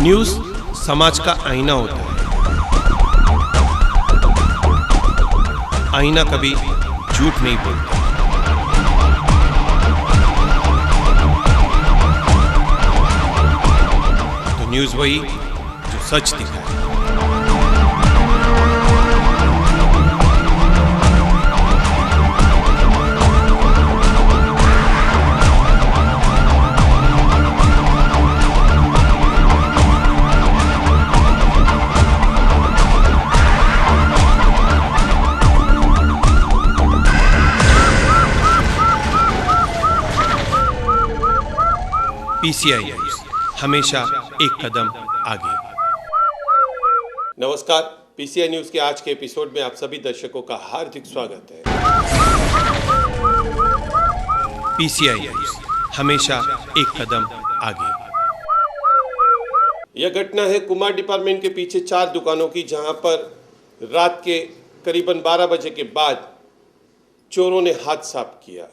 News समाज का आईना होता है। आईना कभी झूठ नहीं बोलता। तो न्यूज़ वही जो सच दिखाए। PCI न्यूज़, हमेशा एक कदम आगे। नमस्कार, PCI न्यूज़ के आज के एपिसोड में आप सभी दर्शकों का हार्दिक स्वागत है। PCI न्यूज़, हमेशा एक कदम आगे। यह घटना है कुमार डिपार्टमेंट के पीछे 4 दुकानों की, जहां पर रात के करीबन 12 बजे के बाद चोरों ने हाथ साफ किया।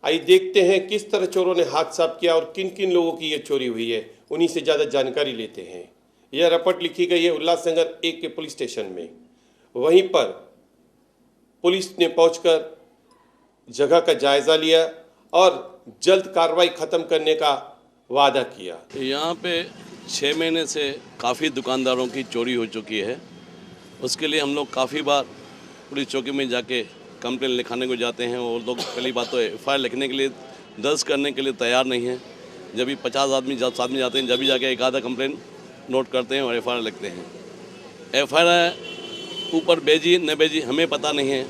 आइए देखते हैं किस तरह चोरों ने हाथ साफ किया और किन किन लोगों की ये चोरी हुई है, उन्हीं से ज़्यादा जानकारी लेते हैं। यह रिपोर्ट लिखी गई है उल्लासनगर 1 के पुलिस स्टेशन में। वहीं पर पुलिस ने पहुंचकर जगह का जायज़ा लिया और जल्द कार्रवाई ख़त्म करने का वादा किया। यहाँ पे 6 महीने से काफ़ी दुकानदारों की चोरी हो चुकी है। उसके लिए हम लोग काफ़ी बार पुलिस चौकी में जाके कंप्लेन लिखाने को जाते हैं। वो लोग पहली बात तो FIR लिखने के लिए, दर्ज करने के लिए तैयार नहीं है। जब भी 50 आदमी साथ में जाते हैं, जब भी जाके एक आधा कंप्लेन नोट करते हैं और FIR लिखते हैं। FIR ऊपर भेजी न भेजी हमें पता नहीं है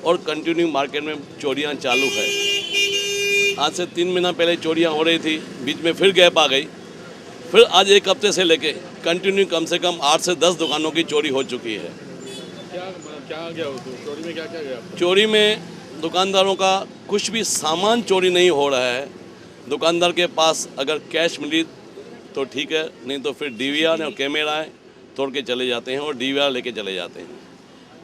और कंटिन्यू मार्केट में चोरियां चालू है। आज से 3 महीना पहले चोरियां हो रही थी, बीच में फिर गैप आ गई। फिर आज 1 हफ्ते से लेके कंटिन्यू कम से कम 8 से 10 दुकानों की चोरी हो चुकी है। क्या गया हो? चोरी में क्या गया? चोरी में दुकानदारों का कुछ भी सामान चोरी नहीं हो रहा है। दुकानदार के पास अगर कैश मिली तो ठीक है, नहीं तो फिर DVR और कैमरा तोड़ के चले जाते हैं और DVR लेके चले जाते हैं।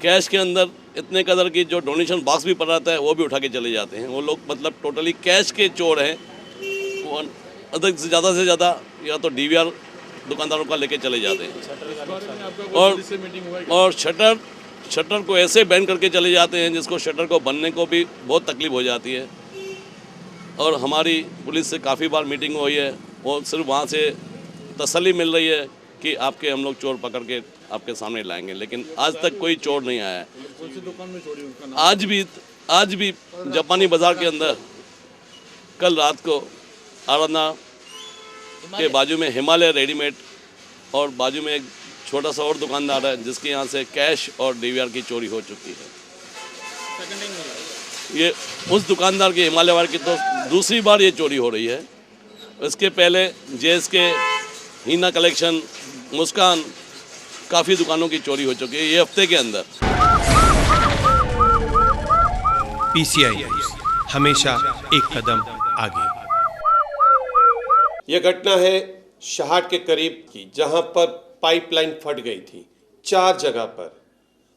कैश के अंदर इतने कदर की जो डोनेशन बॉक्स भी पड़ा रहता है वो भी उठा के चले जाते हैं। वो लोग मतलब टोटली कैश के चोर हैं। वो अधिक से ज़्यादा या तो DVR दुकानदारों का लेके चले जाते हैं और शटर को ऐसे बैन करके चले जाते हैं जिसको शटर को बनने को भी बहुत तकलीफ हो जाती है। और हमारी पुलिस से काफ़ी बार मीटिंग हुई है और सिर्फ वहाँ से तसल्ली मिल रही है कि आपके हम लोग चोर पकड़ के आपके सामने लाएंगे, लेकिन आज तक कोई चोर नहीं आया है। कौन सी दुकान में चोरी हुई? आज भी जापानी बाज़ार के अंदर कल रात को आराधना के बाजू में हिमालय रेडीमेड और बाजू में एक छोटा सा और दुकानदार है जिसके यहाँ से कैश और DVR की चोरी हो चुकी है। ये उस दुकानदार के हिमालय वाले की तो दूसरी बार ये चोरी हो रही है। इसके पहले JSK, हीना कलेक्शन, मुस्कान, काफ़ी दुकानों की चोरी हो चुकी है ये हफ्ते के अंदर। PCI न्यूज़, हमेशा एक कदम आगे। यह घटना है शहाट के करीब की, जहां पर पाइपलाइन फट गई थी। 4 जगह पर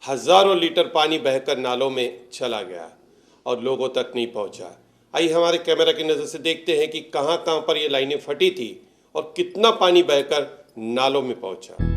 हजारों लीटर पानी बहकर नालों में चला गया और लोगों तक नहीं पहुंचा। आइए हमारे कैमरा की नज़र से देखते हैं कि कहां पर ये लाइनें फटी थी और कितना पानी बहकर नालों में पहुंचा।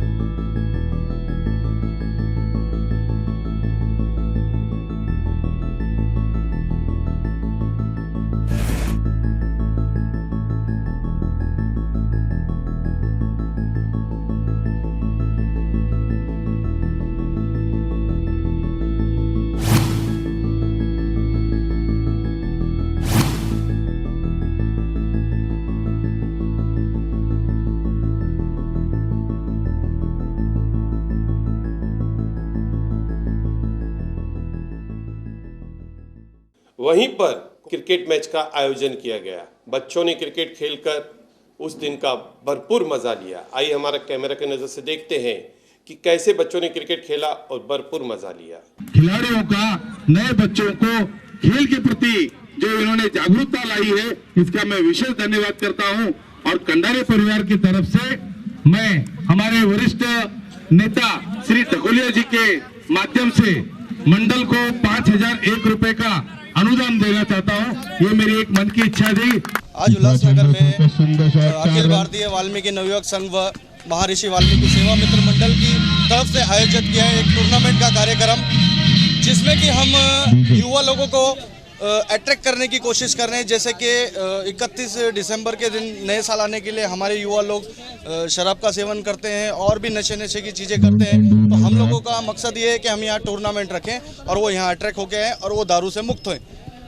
वहीं पर क्रिकेट मैच का आयोजन किया गया। बच्चों ने क्रिकेट खेलकर उस दिन का भरपूर मजा लिया। आइए हमारा कैमरा की नजर से देखते हैं कि कैसे बच्चों ने क्रिकेट खेला और भरपूर मजा लिया। खिलाड़ियों का, नए बच्चों को खेल के प्रति जो इन्होंने जागरूकता लाई है, इसका मैं विशेष धन्यवाद करता हूं। और कंडारे परिवार की तरफ से मैं हमारे वरिष्ठ नेता श्री ढकोलिया जी के माध्यम से मंडल को 5001 रुपए का अनुदान देना चाहता हूं। ये मेरी एक मन की इच्छा थी। आज उल्लासनगर में अखिल भारतीय वाल्मीकि नवयुवक संघ व महर्षि वाल्मीकि सेवा मित्र मंडल की तरफ से आयोजित किया है एक टूर्नामेंट का कार्यक्रम, जिसमें कि हम युवा लोगों को अट्रैक्ट करने की कोशिश कर रहे हैं। जैसे कि 31 दिसंबर के दिन नए साल आने के लिए हमारे युवा लोग शराब का सेवन करते हैं और भी नशे की चीज़ें करते हैं। तो हम लोगों का मकसद ये है कि हम यहाँ टूर्नामेंट रखें और वो यहाँ अट्रैक्ट होके आएँ और वो दारू से मुक्त होएं,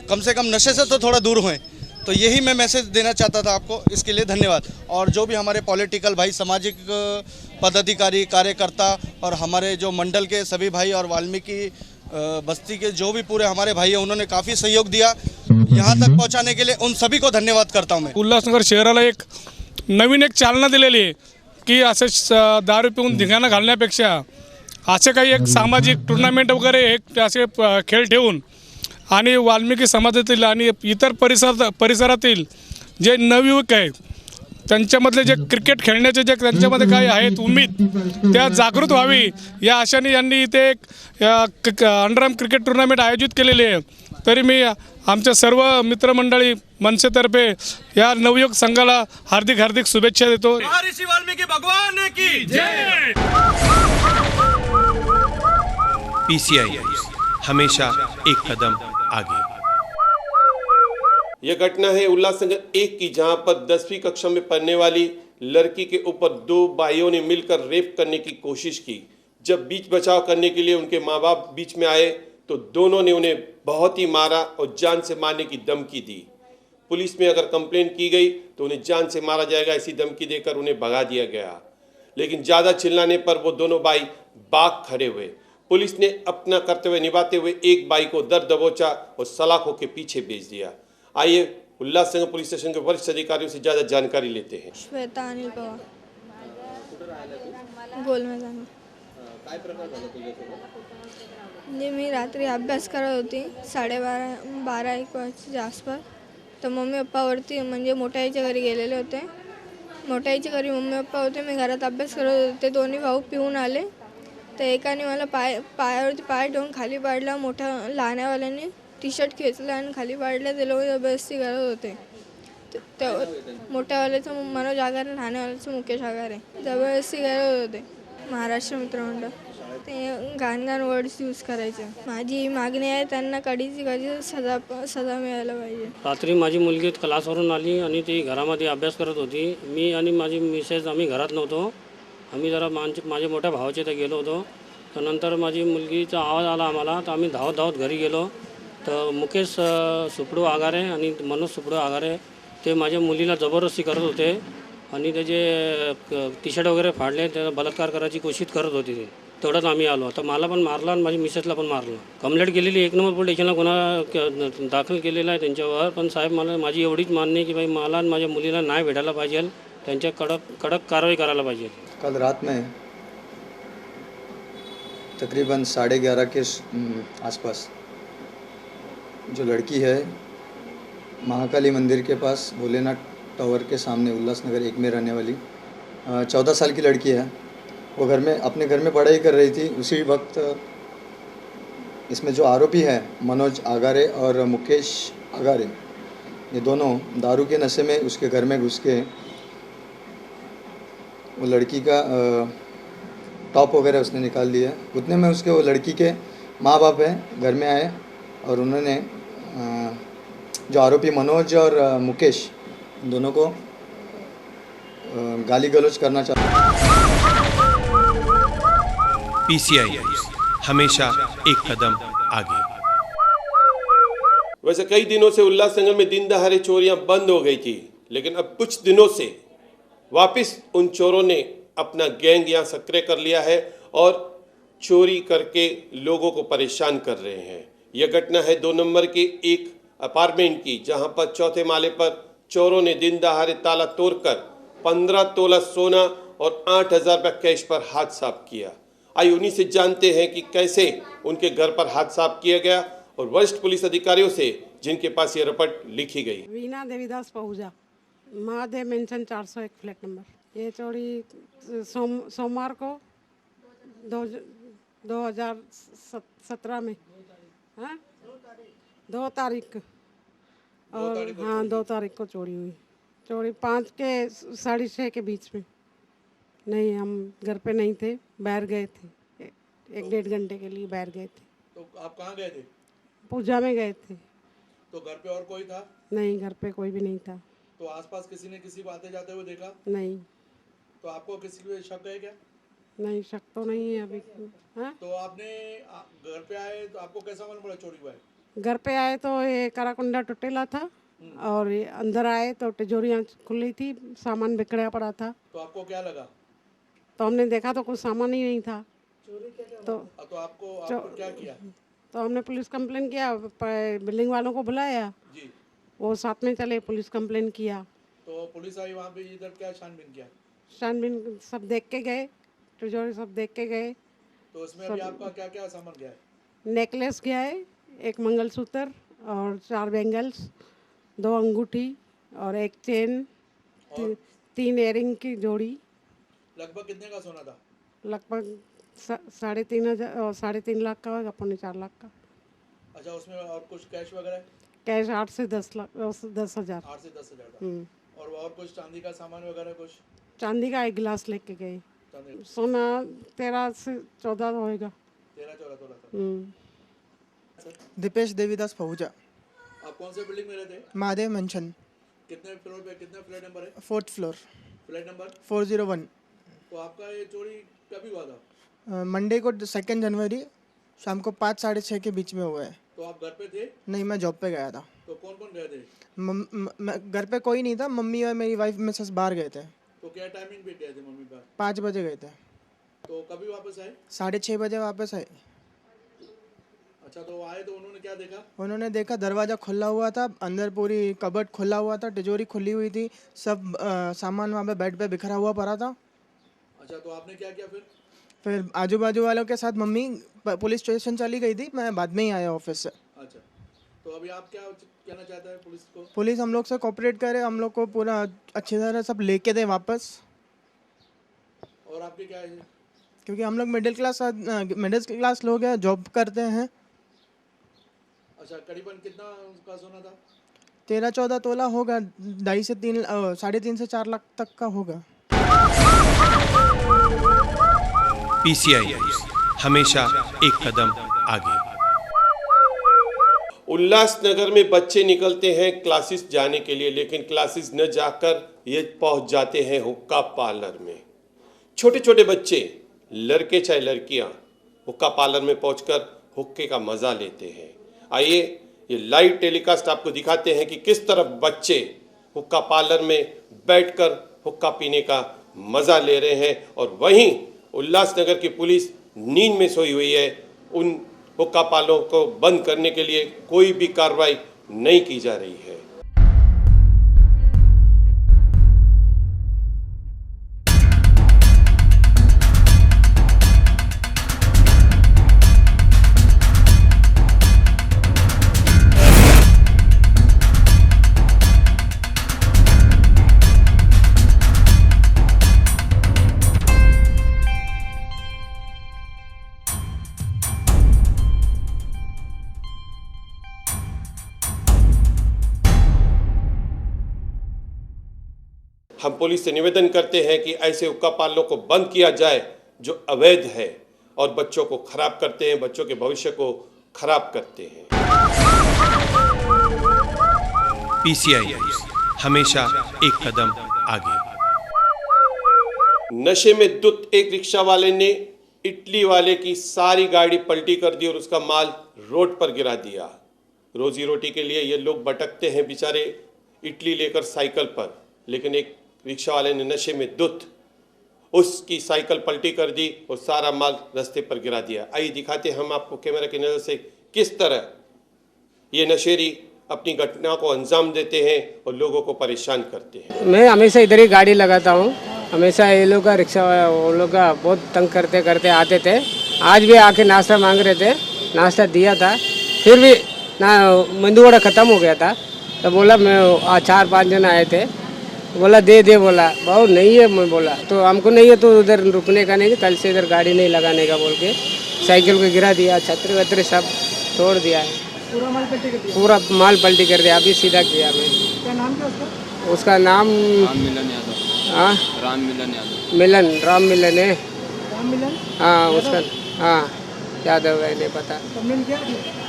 कम से कम नशे से तो थोड़ा दूर होएं। तो यही मैं मैसेज देना चाहता था आपको, इसके लिए धन्यवाद। और जो भी हमारे पॉलिटिकल भाई, सामाजिक पदाधिकारी, कार्यकर्ता और हमारे जो मंडल के सभी भाई और वाल्मीकि बस्ती के जो भी पूरे हमारे भाई हैं, उन्होंने काफ़ी सहयोग दिया यहाँ तक पहुँचाने के लिए, उन सभी को धन्यवाद करता हूँ मैं। उल्हासनगर शहराला एक नवीन चालना दिलेली आहे की असे दारू पिऊन धिंगाणा घालण्यापेक्षा असे काही एक सामाजिक टुर्नामेंट वगैरे एक असे खेळ ठेवून आणि वाल्मिकी समाजातील आणि इतर परिसरातील जे नवयुवक आहेत त्यांच्यामधले जे क्रिकेट खेळण्याचे जे त्यांच्यामध्ये काही आहेत उमेद, त्या जागृत व्हावी या आशाने यांनी इथे एक अंडरआर्म क्रिकेट टुर्नामेंट आयोजित केलेली आहे। तरी मी आमच्या सर्व मित्रमंडळी मनसेतर्फे या नवयुवक संघाला हार्दिक शुभेच्छा देतो। महर्षि वाल्मीकि भगवान की जय। PCI हमेशा एक कदम आगे। यह घटना है उल्लासनगर 1 की, जहां पर 10वीं कक्षा में पढ़ने वाली लड़की के ऊपर 2 भाइयों ने मिलकर रेप करने की कोशिश की। जब बीच बचाव करने के लिए उनके माँ बाप बीच में आए तो दोनों ने उन्हें बहुत ही मारा और जान से मारने की धमकी दी। पुलिस में अगर कंप्लेंट की गई तो उन्हें जान से मारा जाएगा ऐसी धमकी देकर उन्हें भगा दिया गया। लेकिन ज़्यादा चिल्लाने पर वो दोनों भाई भाग खड़े हुए। पुलिस ने अपना कर्तव्य निभाते हुए एक भाई को दर दबोचा और सलाखों के पीछे भेज दिया। आइए उल्लासनगर पुलिस स्टेशन के वरिष्ठ अधिकारियों से ज़्यादा जानकारी लेते हैं। श्वेता अनिल पवार, गोल मैदान। मी रात्री अभ्यास करत होती 12:30-1 वाजच्या आसपास। तर मम्मी पप्पावरती म्हणजे मोठ्या आईच्या घरी गेलेले होते। मोठ्या आईच्या घरी मम्मी पप्पा होते, मी घरात अभ्यास करत होते। दोन्ही भाऊ पिऊन आले, तर एकाने मला पायावरती पाय ठेवून खाली पाडला, मोठ्या लहान्यावाल्याने टी शर्ट खेचलं आणि खाली पाडलं। ते लोक जबरदस्ती करत होते। मोठ्यावाल्याचं मनोज आगारे, लहान्यावाल्याचं मुकेश आगारे जबरदस्ती करत होते। महाराष्ट्र मित्रमंडळ ते घाण वर्ड्स यूज करायचे। माझी मागणी आहे त्यांना कडीची सजा मिळायला पाहिजे। रात्री माझी मुलगी क्लासवरून आली आणि ती घरामध्ये अभ्यास करत होती। मी आणि माझी मिसेस आम्ही घरात नव्हतो। आम्ही जरा माझ्या मोठ्या भावाच्या इथे गेलो होतो। तर नंतर माझी मुलगीचा आवाज आला आम्हाला, तर आम्ही धावत घरी गेलो। तर मुकेश सुपडू आगारे आणि मनोज सुपडू आगारे ते माझ्या मुलीला जबरदस्ती करत होते आणि त्याचे टी शर्ट वगैरे फाडले, त्याला बलात्कार करायची कोशिश करत होती। ते तेवढंच आम्ही आलो। तर मला पण मारला आणि माझ्या मिसेसला पण मारलं। कंप्लेंट केलेली 1 नंबर पोलीस स्टेशनला गुन्हा दाखल केलेला आहे त्यांच्यावर। पण साहेब मला माझी एवढीच मागणी आहे की भाई मला आणि माझ्या मुलीला न्याय भेटायला पाहिजे, त्यांच्या कडक कारवाई करायला पाहिजे। कल रात में तकरीबन 11:30 के आसपास जो लड़की है महाकाली मंदिर के पास भोलेनाथ टावर के सामने उल्लासनगर 1 में रहने वाली 14 साल की लड़की है। वो अपने घर में पढ़ाई कर रही थी। उसी वक्त इसमें जो आरोपी है मनोज आगारे और मुकेश आगारे, ये दोनों दारू के नशे में उसके घर में घुस के वो लड़की का टॉप वगैरह उसने निकाल दिया। उतने में उसके वो लड़की के माँ बाप हैं घर में आए और उन्होंने जो आरोपी मनोज और मुकेश दोनों को गाली गलौज करना चाहते। PCI हमेशा एक कदम आगे। वैसे कई दिनों से उल्लासनगर में दिन दहाड़े चोरियां बंद हो गई थी, लेकिन अब कुछ दिनों से वापस उन चोरों ने अपना गैंग यहाँ सक्रिय कर लिया है और चोरी करके लोगों को परेशान कर रहे हैं। यह घटना है 2 नंबर के एक अपार्टमेंट की, जहां पर 4थे माले पर चोरों ने दिन दहाड़े ताला तोड़कर 15 तोला सोना और 8,000 रुपये कैश पर हाथ साफ किया। आइए उन्हीं से जानते हैं कि कैसे उनके घर पर हाथ साफ किया गया और वरिष्ठ पुलिस अधिकारियों से जिनके पास ये रिपोर्ट लिखी गई। Veena Devidas Pahuja, Mahadev mansion 401 flat number. ये चोरी सोमवार को 2017 में 2 तारीख और हाँ 2 तारीख को चोरी हुई। चोरी 5 के 6:30 के बीच में। नहीं, हम घर पे नहीं थे, बाहर गए थे। एक डेढ़ घंटे के लिए बाहर गए थे। तो आप कहाँ गए थे? पूजा में गए थे। तो घर पे और कोई था? नहीं, घर पे कोई भी नहीं था। तो आसपास किसी ने किसी को आते जाते हुए देखा? नहीं। तो आपको किसी पे शक है क्या? नहीं, शक तो नहीं है अभी। हाँ, तो आपने घर पे आए तो आपको कैसा मालूम पड़ा चोरी हुआ है? घर पे आए तो ये कराकुंडा टूटेला था और ये अंदर आए तो तिजोरियाँ खुली थी, सामान बिखरा पड़ा था। तो आपको क्या लगा? तो हमने देखा तो कुछ सामान ही नहीं था। तो आपको क्या किया? तो हमने पुलिस कंप्लेन किया, बिल्डिंग वालों को बुलाया, जी। वो साथ में चले, पुलिस कंप्लेन किया। तो पुलिस आई वहाँ पे, इधर क्या छानबीन किया? छानबीन सब देख के गए, तिजोरी सब देख के गए। तो उसमें अभी आपका क्या क्या सामान गया है? नेकलेस गया है, एक मंगलसूत्र और 4 बैंगल्स, 2 अंगूठी और एक चेन, 3 इयरिंग की जोड़ी। लगभग कितने का सोना था? लगभग 3.5 लाख का होगा, 3.25 लाख का। अच्छा, उसमें और कुछ कैश वगैरह? कैश 8 से 10 लाख, 10,000। 8 से 10,000 का। और कुछ चांदी का सामान वगैरह कुछ? चांदी का एक गिलास लेके गए। चांदी सोना 13 से 14 होएगा। 13-14 तोला था। दीपेश देवीदास पहुजा। आप कौन से बिल्डिंग में रहते हैं? महादेव मेंशन, कितने फ्लोर पे, कितना फ्लैट नंबर है? 4th floor, flat number 401। तो आपका ये चोरी कभी हुआ था? मंडे को 2 जनवरी शाम को 5 साढ़े 6 के बीच में हुआ है। तो आप घर पे थे? नहीं, मैं जॉब पे गया था। तो कौन कौन गए थे? घर पे कोई नहीं था, मम्मी और मेरी वाइफ मिसेस बाहर गए थे। तो क्या टाइमिंग पे गए थे मम्मी पास? 5 बजे गए थे। तो कभी वापस आए? 6:30 बजे वापस आए। अच्छा, तो आए तो उन्होंने क्या देखा? उन्होंने देखा दरवाज़ा खुला हुआ था, अंदर पूरी कबर्ड खुला हुआ था, तिजोरी खुली हुई थी, सब सामान वहाँ पे बेड पे बिखरा हुआ पड़ा था। अच्छा, तो आपने क्या किया फिर? फिर आजू बाजू वालों के साथ मम्मी पुलिस स्टेशन चली गई थी, मैं बाद में ही आया ऑफिस से। अच्छा, तो अभी आप क्या कहना चाहते हैं पुलिस को? पुलिस हम लोग से कोऑपरेट करे, हम लोग को पूरा अच्छी तरह सब लेके दे वापस। और आपके क्या है? क्योंकि हम लोग मिडिल क्लास लोग हैं, जॉब करते हैं। अच्छा, करीबन कितना का सोना था? 13-14 तोला होगा, 2.5 से 3, 3.5 से 4 लाख तक का होगा। PCI न्यूज़, हमेशा एक कदम आगे। उल्लासनगर में बच्चे निकलते हैं क्लासेस जाने के लिए, लेकिन क्लासेस न जाकर ये पहुंच जाते हैं हुक्का पार्लर में। छोटे छोटे बच्चे, लड़के चाहे लड़कियां, हुक्का पार्लर में पहुंचकर हुक्के का मज़ा लेते हैं। आइए ये लाइव टेलीकास्ट आपको दिखाते हैं कि किस तरह बच्चे हुक्का पार्लर में बैठकर हुक्का पीने का मज़ा ले रहे हैं, और वहीं उल्लासनगर की पुलिस नींद में सोई हुई है। उन हुक्का पार्लरों को बंद करने के लिए कोई भी कार्रवाई नहीं की जा रही है। हम पुलिस से निवेदन करते हैं कि ऐसे हुक्का पार्लरों को बंद किया जाए जो अवैध है और बच्चों को खराब करते हैं, बच्चों के भविष्य को खराब करते हैं। PCI न्यूज़, हमेशा एक कदम आगे। नशे में धुत एक रिक्शा वाले ने इटली वाले की सारी गाड़ी पलटी कर दी और उसका माल रोड पर गिरा दिया। रोजी रोटी के लिए ये लोग भटकते हैं बेचारे इटली लेकर साइकिल पर, लेकिन एक रिक्शा वाले ने नशे में धुत उसकी साइकिल पलटी कर दी और सारा माल रास्ते पर गिरा दिया। आइए दिखाते हम आपको कैमरा की नज़र से किस तरह ये नशेरी अपनी घटना को अंजाम देते हैं और लोगों को परेशान करते हैं। मैं हमेशा इधर ही गाड़ी लगाता हूँ, हमेशा ये लोग का रिक्शा वो लोग का बहुत तंग करते करते आते थे। आज भी आके नाश्ता मांग रहे थे, नाश्ता दिया था, फिर भी ना मेंदू वड़ा ख़त्म हो गया था। तो बोला मैं 4-5 जन आए थे, बोला दे बोला भाव नहीं है। मैं बोला तो हमको नहीं है तो उधर रुकने का नहीं, कल से इधर गाड़ी नहीं लगाने का बोल के साइकिल को गिरा दिया, छतरी वतरी सब तोड़ दिया है। पूरा माल पलटी कर दिया? पूरा माल पलटी कर दिया, अभी सीधा किया मैं। क्या नाम क्या उसका? उसका नाम हाँ राम मिलन यादव। मिलन, राम मिलन है। राम मिलन हाँ उसका, हाँ यादव है, नहीं पता। कंप्लेन किया?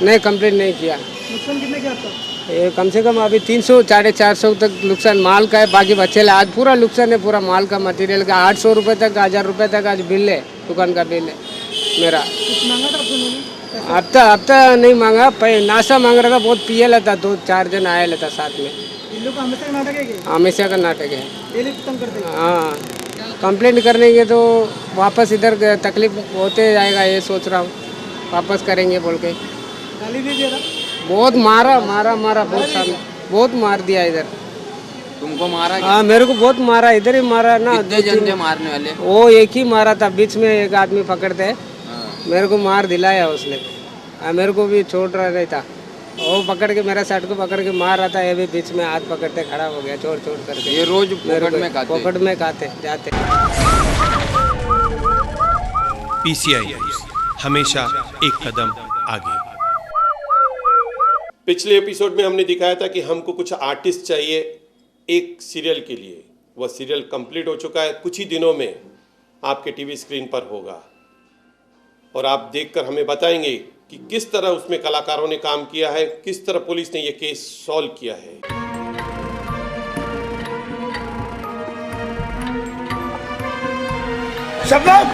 नहीं कंप्लेन नहीं किया। नुकसान कितना किया आपका? ये कम से कम अभी 300 450 तक नुकसान माल का है, बाकी बच्चे आज पूरा नुकसान है, पूरा माल का मटेरियल का 800 रुपये तक 1000 रुपये तक आज बिल है, दुकान का बिल है मेरा। कुछ मांगा था आपको उन्होंने? अब तक नहीं मांगा, नाश्ता मांग रहा था, बहुत पिए लेता, 2-4 जन आए लेता साथ में। इन लोग का हमेशा का नाटक है क्या? हमेशा का नाटक है। ये लोग तंग करते हैं। हाँ कंप्लेंट करने के तो वापस इधर तकलीफ होते जाएगा, ये सोच रहा हूँ, वापस करेंगे बोल के। गाली दे दिया था? बहुत मारा बहुत सामने, बहुत मार दिया इधर। तुमको मारा? हाँ मेरे को बहुत मारा, इधर ही मारा ना। कितने जन थे मारने वाले? वो एक ही मारा था, बीच में एक आदमी पकड़ते, मेरे को मार दिलाया उसने। मेरे को भी छोड़ रहा नहीं था, वो पकड़ के मेरा शर्ट को पकड़ के मार रहा था, ये भी बीच में हाथ पकड़ते खड़ा हो गया, छोड़ करके। ये रोज पॉकेट में खाते जाते। पीसीआई हमेशा एक कदम आगे। पिछले एपिसोड में हमने दिखाया था कि हमको कुछ आर्टिस्ट चाहिए एक सीरियल के लिए। वह सीरियल कंप्लीट हो चुका है, कुछ ही दिनों में आपके टीवी स्क्रीन पर होगा और आप देखकर हमें बताएंगे कि किस तरह उसमें कलाकारों ने काम किया है, किस तरह पुलिस ने यह केस सॉल्व किया है। शबनम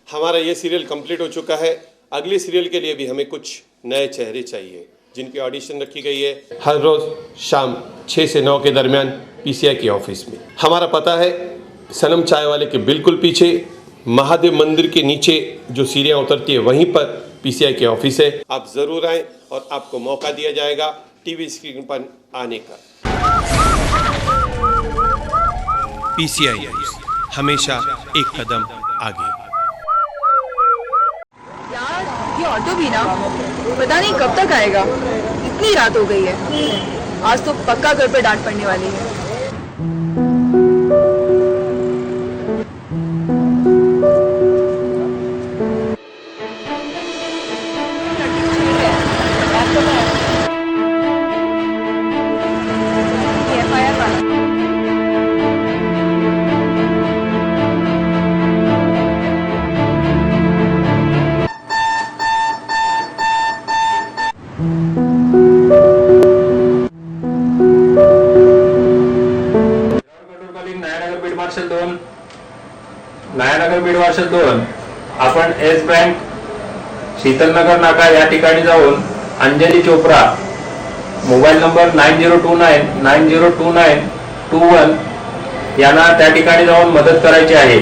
हमारा ये सीरियल कंप्लीट हो चुका है। अगले सीरियल के लिए भी हमें कुछ नए चेहरे चाहिए जिनकी ऑडिशन रखी गई है हर रोज़ शाम 6 से 9 के दरमियान पीसीआई के ऑफिस में। हमारा पता है सनम चाय वाले के बिल्कुल पीछे महादेव मंदिर के नीचे जो सीढ़ियाँ उतरती है वहीं पर पीसीआई के ऑफिस है। आप ज़रूर आएँ और आपको मौका दिया जाएगा टीवी स्क्रीन पर आने का। पीसीआई हमेशा एक कदम आगे। ये ऑटो भी ना पता नहीं कब तक आएगा, इतनी रात हो गई है। आज तो पक्का घर पे डांट पड़ने वाली है। नयानगर बीड मार्शल 2 आपण एस बँक शीतलनगर नाका या ठिकाणी जाऊन अंजली चोप्रा मोबाईल नंबर 9029902921 यांना त्या ठिकाणी जाऊन मदत करायची आहे।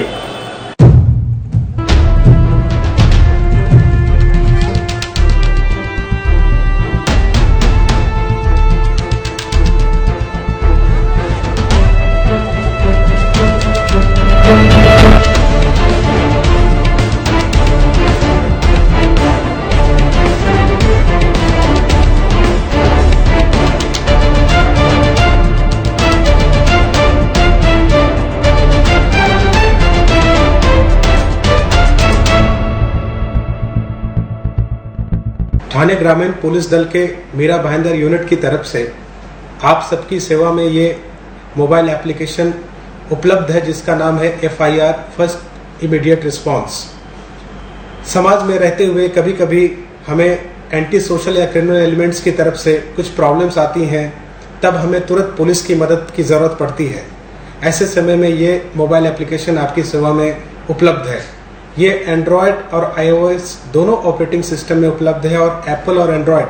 ठाणे ग्रामीण पुलिस दल के मीरा भाईंदर यूनिट की तरफ से आप सबकी सेवा में ये मोबाइल एप्लीकेशन उपलब्ध है, जिसका नाम है FIR फर्स्ट इमीडिएट रिस्पांस। समाज में रहते हुए कभी कभी हमें एंटी सोशल या क्रिमिनल एलिमेंट्स की तरफ से कुछ प्रॉब्लम्स आती हैं, तब हमें तुरंत पुलिस की मदद की ज़रूरत पड़ती है। ऐसे समय में ये मोबाइल एप्लीकेशन आपकी सेवा में उपलब्ध है। ये एंड्रॉयड और iOS दोनों ऑपरेटिंग सिस्टम में उपलब्ध है और एप्पल और एंड्रॉयड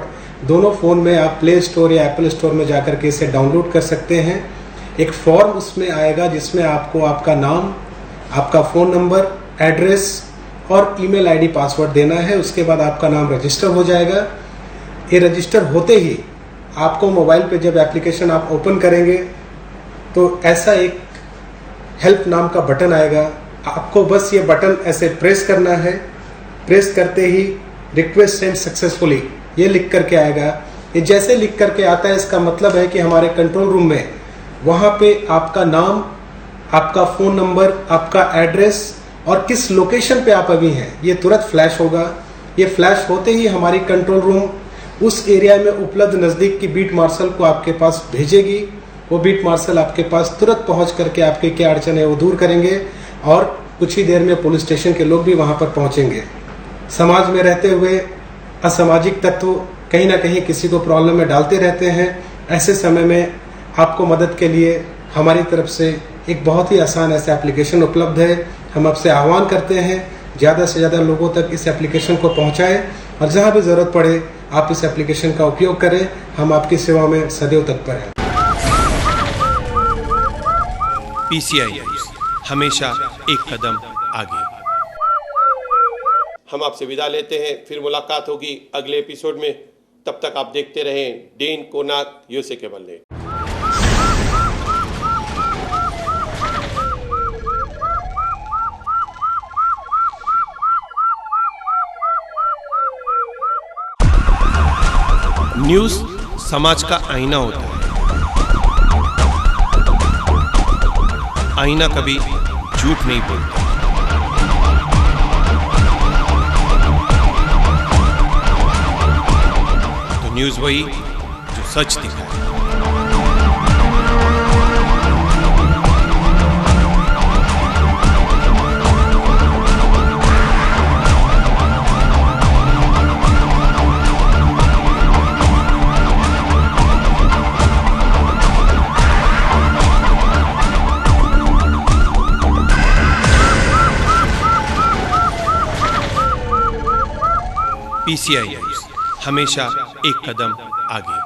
दोनों फ़ोन में आप प्ले स्टोर या एप्पल स्टोर में जाकर के इसे डाउनलोड कर सकते हैं। एक फॉर्म उसमें आएगा जिसमें आपको आपका नाम, आपका फ़ोन नंबर, एड्रेस और ईमेल आईडी पासवर्ड देना है। उसके बाद आपका नाम रजिस्टर हो जाएगा। ये रजिस्टर होते ही आपको मोबाइल पे जब एप्लीकेशन आप ओपन करेंगे तो ऐसा एक हेल्प नाम का बटन आएगा। आपको बस ये बटन ऐसे प्रेस करना है। प्रेस करते ही रिक्वेस्ट सेंड सक्सेसफुली ये लिख करके आएगा। ये जैसे लिख करके आता है इसका मतलब है कि हमारे कंट्रोल रूम में वहाँ पे आपका नाम, आपका फ़ोन नंबर, आपका एड्रेस और किस लोकेशन पे आप अभी हैं ये तुरंत फ्लैश होगा। ये फ्लैश होते ही हमारी कंट्रोल रूम उस एरिया में उपलब्ध नज़दीक की बीट मार्शल को आपके पास भेजेगी। वो बीट मार्शल आपके पास तुरंत पहुंच करके आपके क्या अड़चन है वो दूर करेंगे और कुछ ही देर में पुलिस स्टेशन के लोग भी वहां पर पहुंचेंगे। समाज में रहते हुए असामाजिक तत्व कहीं ना कहीं किसी को प्रॉब्लम में डालते रहते हैं। ऐसे समय में आपको मदद के लिए हमारी तरफ से एक बहुत ही आसान ऐसा एप्लीकेशन उपलब्ध है। हम आपसे आह्वान करते हैं ज़्यादा से ज़्यादा लोगों तक इस एप्लीकेशन को पहुंचाएं और जहां भी ज़रूरत पड़े आप इस एप्लीकेशन का उपयोग करें। हम आपकी सेवा में सदैव तत्पर हैं। PCI न्यूज़, हमेशा एक कदम आगे। हम आपसे विदा लेते हैं, फिर मुलाकात होगी अगले एपिसोड में। तब तक आप देखते रहें डेन कोनाक यूएसए केबल ने। न्यूज़ समाज का आईना होता है। आईना कभी झूठ नहीं बोलता। तो न्यूज़ वही जो सच दिखाए। PCI न्यूज़, हमेशा एक कदम आगे।